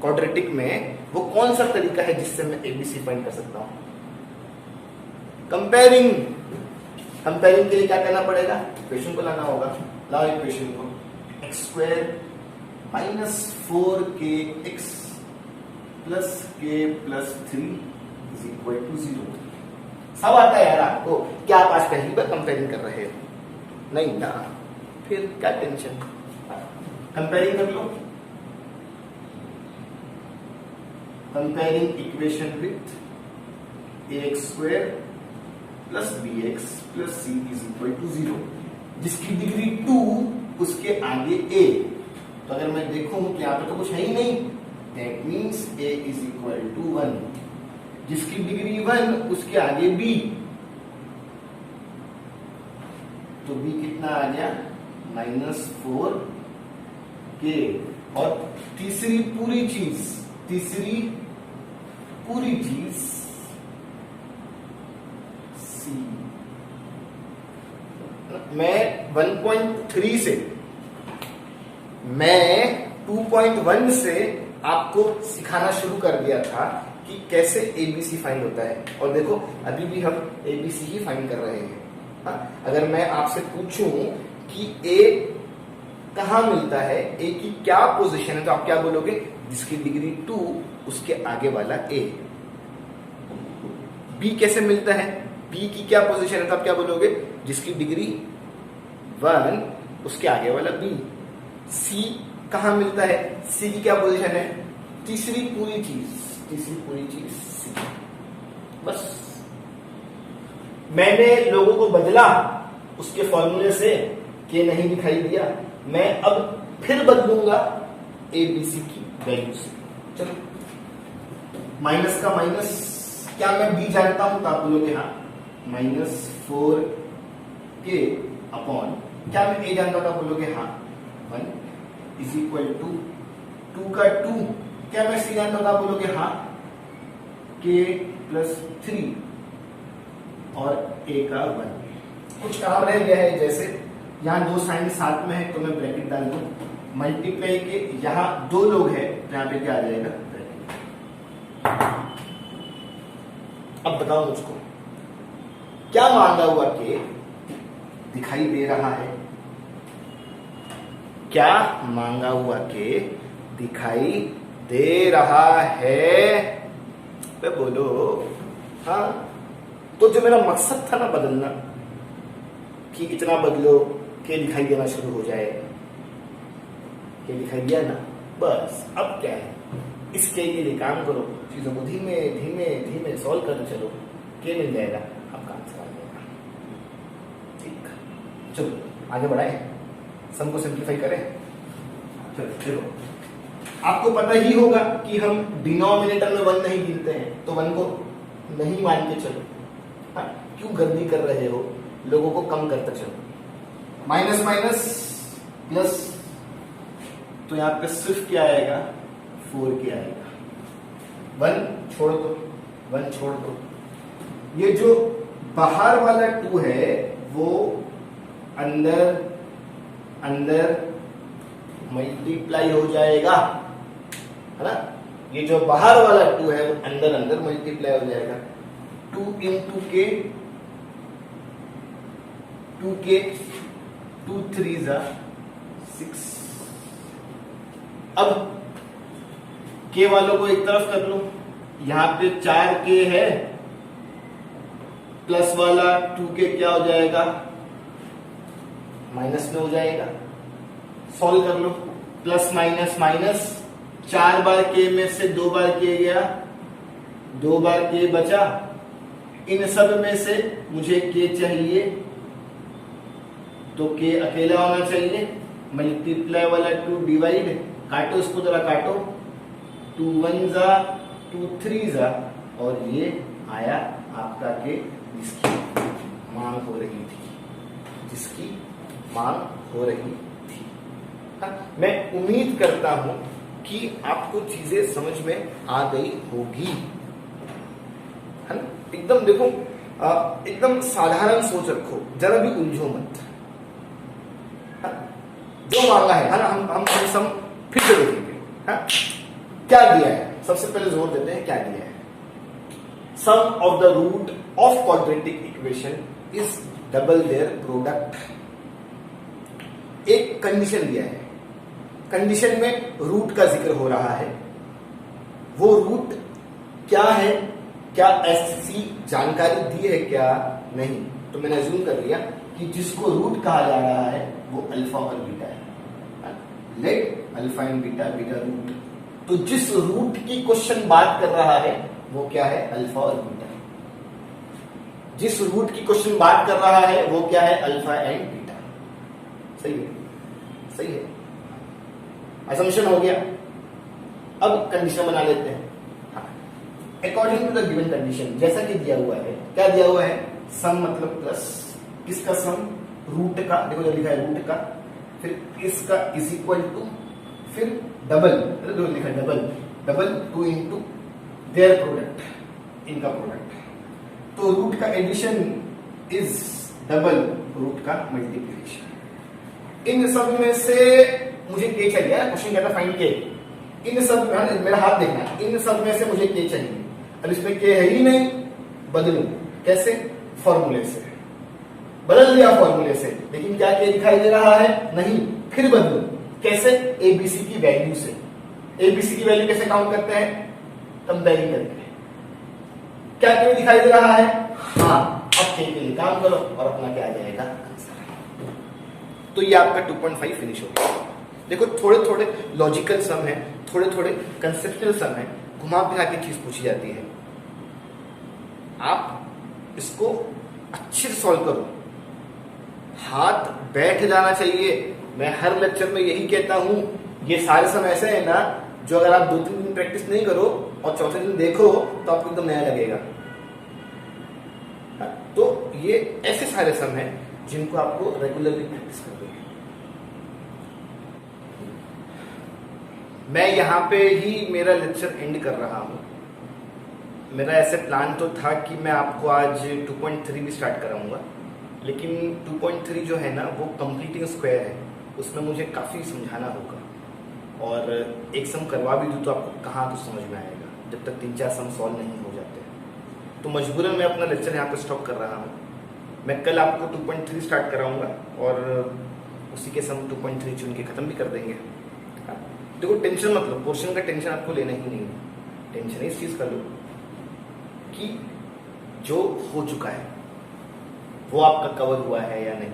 क्वाड्रेटिक में वो कौन सा तरीका है जिससे मैं एबीसी फाइंड कर सकता हूं? कंपेयरिंग। कंपेयरिंग के लिए क्या करना पड़ेगा? इक्वेशन को लाना होगा। लाओ इक्वेशन को, x square minus 4kx plus के प्लस 3 इज इक्वल टू 0। सब आता है यार आपको, क्या आप आज पहली बार कंपेयरिंग कर रहे हो? नहीं ना, फिर क्या टेंशन? कंपेयरिंग कर लो। Comparing equation with ax square plus bx plus c is equal to 0, जिसकी डिग्री 2 उसके आगे a। तो अगर मैं देखूं कि यहाँ पे तो कुछ है ही नहीं, that means a is equal to 1, जिसकी डिग्री 1 उसके आगे b, तो b कितना आ गया? -4k। और तीसरी पूरी चीज c। मैं 1.3 से, मैं 2.1 से आपको सिखाना शुरू कर दिया था कि कैसे एबीसी फाइंड होता है, और देखो अभी भी हम एबीसी ही फाइंड कर रहे हैं। हाँ? अगर मैं आपसे पूछूं कि ए कहां मिलता है, ए की क्या पोजीशन है, तो आप क्या बोलोगे, जिसकी डिग्री 2 उसके आगे वाला ए। बी कैसे मिलता है, बी की क्या पोजीशन है, तो आप क्या बोलोगे, जिसकी डिग्री 1 उसके आगे वाला बी। सी कहां मिलता है, सी की क्या पोजीशन है, तीसरी पूरी चीज सी। बस मैंने लोगों को बदला उसके फॉर्मूले से, के नहीं दिखाई दिया, मैं अब फिर बदलूंगा ए बी सी की वैल्यू से। चलो माइनस का माइनस, क्या मैं बी जानता हूं, तो आप बोलोगे हाँ, -4 के अपॉन, क्या मैं ए जानता हूं, तो आप बोलोगे हाँ, 1 इज इक्वल टू 2 का 2, क्या मैं सी जानता हूं, तो आप बोलोगे हाँ, के प्लस 3 और ए का 1। कुछ काम रह गया है, जैसे यहां 2 साइन साथ में है तो मैं ब्रैकेट डाल दूं, मल्टीप्लाई के यहां 2 लोग हैं तो यहां पे क्या आ जाएगा, ब्रैकेट। अब बताओ मुझको, क्या मांगा हुआ के दिखाई दे रहा है, क्या मांगा हुआ के दिखाई दे रहा है, पे बोलो। हाँ, तो जो मेरा मकसद था ना बदलना, कि इतना बदलो के दिखाई देना शुरू हो जाए, के दिखाई दिया ना, बस अब क्या है, इसके लिए काम करो, चीजों को धीमे धीमे धीमे सॉल्व करते चलो, के मिल जाएगा, आपका आंसर आ जाएगा। ठीक, चलो आगे बढ़ाए, सम को सिंप्लीफाई करें। चलो आपको पता ही होगा कि हम डिनोमिनेटर में 1 नहीं गिनते हैं, तो 1 को नहीं मान के चलो। हाँ, क्यों गर्दी कर रहे हो, लोगों को कम करते चलो। माइनस माइनस प्लस, तो यहां पे सिर्फ क्या आएगा, 4 के आएगा, 1 छोड़ दो, 1 छोड़ दो। ये जो बाहर वाला 2 है वो अंदर अंदर मल्टीप्लाई हो जाएगा, है ना, ये जो बाहर वाला 2 है वो अंदर अंदर मल्टीप्लाई हो जाएगा। 2 इंटू के 2 के 2 3 6। अब के वालों को एक तरफ कर लो, यहां पे 4 के है, प्लस वाला 2 के क्या हो जाएगा, माइनस में हो जाएगा। सॉल्व कर लो, प्लस माइनस माइनस, 4 बार के में से 2 बार के गया, 2 बार के बचा, इन सब में से मुझे के चाहिए, तो के अकेला होना चाहिए, मल्टीप्लाई वाला 2 डिवाइड, काटो इसको जरा काटो, 2 1 जा 2 3 जा, और ये आया आपका के, जिसकी मांग हो रही थी, जिसकी मांग हो रही थी। हाँ, मैं उम्मीद करता हूं कि आपको चीजें समझ में आ गई होगी, है ना। एकदम देखो, एकदम साधारण सोच रखो, जरा भी उलझो मत। हाँ, जो मांगा है ना, हम सम फिर से देखेंगे। हाँ, क्या दिया है, सबसे पहले जोर देते हैं, क्या दिया है, sum of the root of quadratic equation is double their product. एक कंडीशन दिया है, कंडीशन में रूट का जिक्र हो रहा है, वो रूट क्या है, क्या ऐसी जानकारी दी है क्या, नहीं, तो मैंने अज्यूम कर लिया कि जिसको रूट कहा जा रहा है वो अल्फा और बीटा है। Let alpha and beta, beta root, तो जिस रूट की क्वेश्चन बात कर रहा है वो क्या है, अल्फा और बीटा। जिस रूट की क्वेश्चन बात कर रहा है वो क्या है, अल्फा एंड बीटा। सही है, सही है, असम्पशन हो गया। अब कंडीशन बना लेते हैं। According to the given condition, जैसा कि दिया हुआ है, क्या दिया हुआ है, सम मतलब प्लस, किसका सम, रूट का, देखो जो लिखा है रूट का, फिर इसका इज इक्वल टू, फिर डबल, जो लिखा है double, double 2 into their product, इनका प्रोडक्ट, तो रूट का एडिशन इज डबल रूट का मल्टीप्लिकेशन। इन सब में से मुझे के चाहिए, क्वेश्चन कहता फाइंड के, इन सब में, मेरा हाथ देखना, इन सब में से मुझे के चाहिए। अब इसमें के है ही नहीं, बदलूं कैसे, फॉर्मूले से, बदल दिया फॉर्मूले से, लेकिन क्या के दिखाई दे रहा है, नहीं, फिर बदलूं। कैसे? एबीसी की वैल्यू से। एबीसी की वैल्यू कैसे काउंट करते हैं? कंपेयरिंग करके। क्या क्यों दिखाई दे रहा है? हाँ, अब के लिए काम करो और अपना क्या आ जाएगा आंसर। तो ये आपका 2.5 फिनिश हो गया। देखो थोड़े थोड़े लॉजिकल सम है, थोड़े थोड़े कंसेप्चुअल सम है, घुमा फिरा के चीज पूछी जाती है। आप इसको अच्छे से सॉल्व करो, हाथ बैठ जाना चाहिए। मैं हर लेक्चर में यही कहता हूं, ये सारे सम ऐसे है ना जो अगर आप 2-3 दिन प्रैक्टिस नहीं करो और चौथे दिन देखो तो आपको एकदम नया लगेगा। तो ये ऐसे सारे सम हैं जिनको आपको रेगुलरली प्रैक्टिस करनी है। मैं यहाँ पे ही मेरा लेक्चर एंड कर रहा हूँ। मेरा ऐसे प्लान तो था कि मैं आपको आज 2.3 भी स्टार्ट कराऊंगा, लेकिन 2.3 जो है ना वो कंप्लीटिंग स्क्वायर है, उसमें मुझे काफ़ी समझाना होगा और एक सम करवा भी दूँ तो आपको कहाँ तो समझ में आएगा जब तक 3-4 सम सॉल्व नहीं हो जाते। तो मजबूरन मैं अपना लेक्चर यहाँ पे स्टॉप कर रहा हूँ। मैं कल आपको 2.3 स्टार्ट कराऊंगा और उसी के सम 2.3 चुन के ख़त्म भी कर देंगे। देखो टेंशन मत लो, पोर्शन का टेंशन आपको लेना ही नहीं है। टेंशन इस चीज़ का लो कि जो हो चुका है वो आपका कवर हुआ है या नहीं।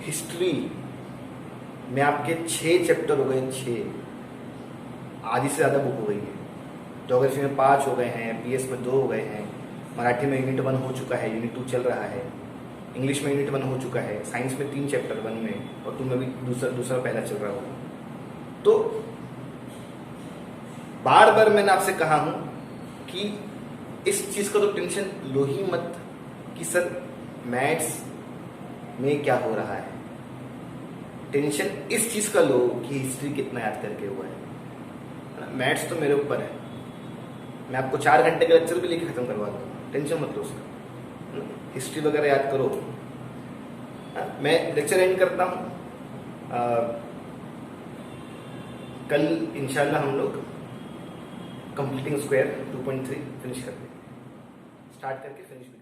हिस्ट्री में आपके 6 चैप्टर हो गए, 6, आधी से ज़्यादा बुक हो गई है। ज्योग्राफी में 5 हो गए हैं, पीएस में 2 हो गए हैं, मराठी में यूनिट 1 हो चुका है, यूनिट 2 चल रहा है, इंग्लिश में यूनिट 1 हो चुका है, साइंस में 3 चैप्टर 1 में और 2 में भी दूसरा पहला चल रहा होगा। तो बार बार मैंने आपसे कहा हूं कि इस चीज का तो टेंशन लो ही मत कि सर मैथ्स में क्या हो रहा है। टेंशन इस चीज का लो कि हिस्ट्री कितना याद करके हुआ है। मैथ्स तो मेरे ऊपर है, मैं आपको 4 घंटे का लेक्चर भी लेके खत्म करवा दूंगा, टेंशन मत लो उसका। हिस्ट्री वगैरह याद करो। मैं लेक्चर एंड करता हूँ। कल इंशाल्लाह हम लोग कंप्लीटिंग स्क्वायर 2.3 फिनिश करते हैं, स्टार्ट करके फिनिश भी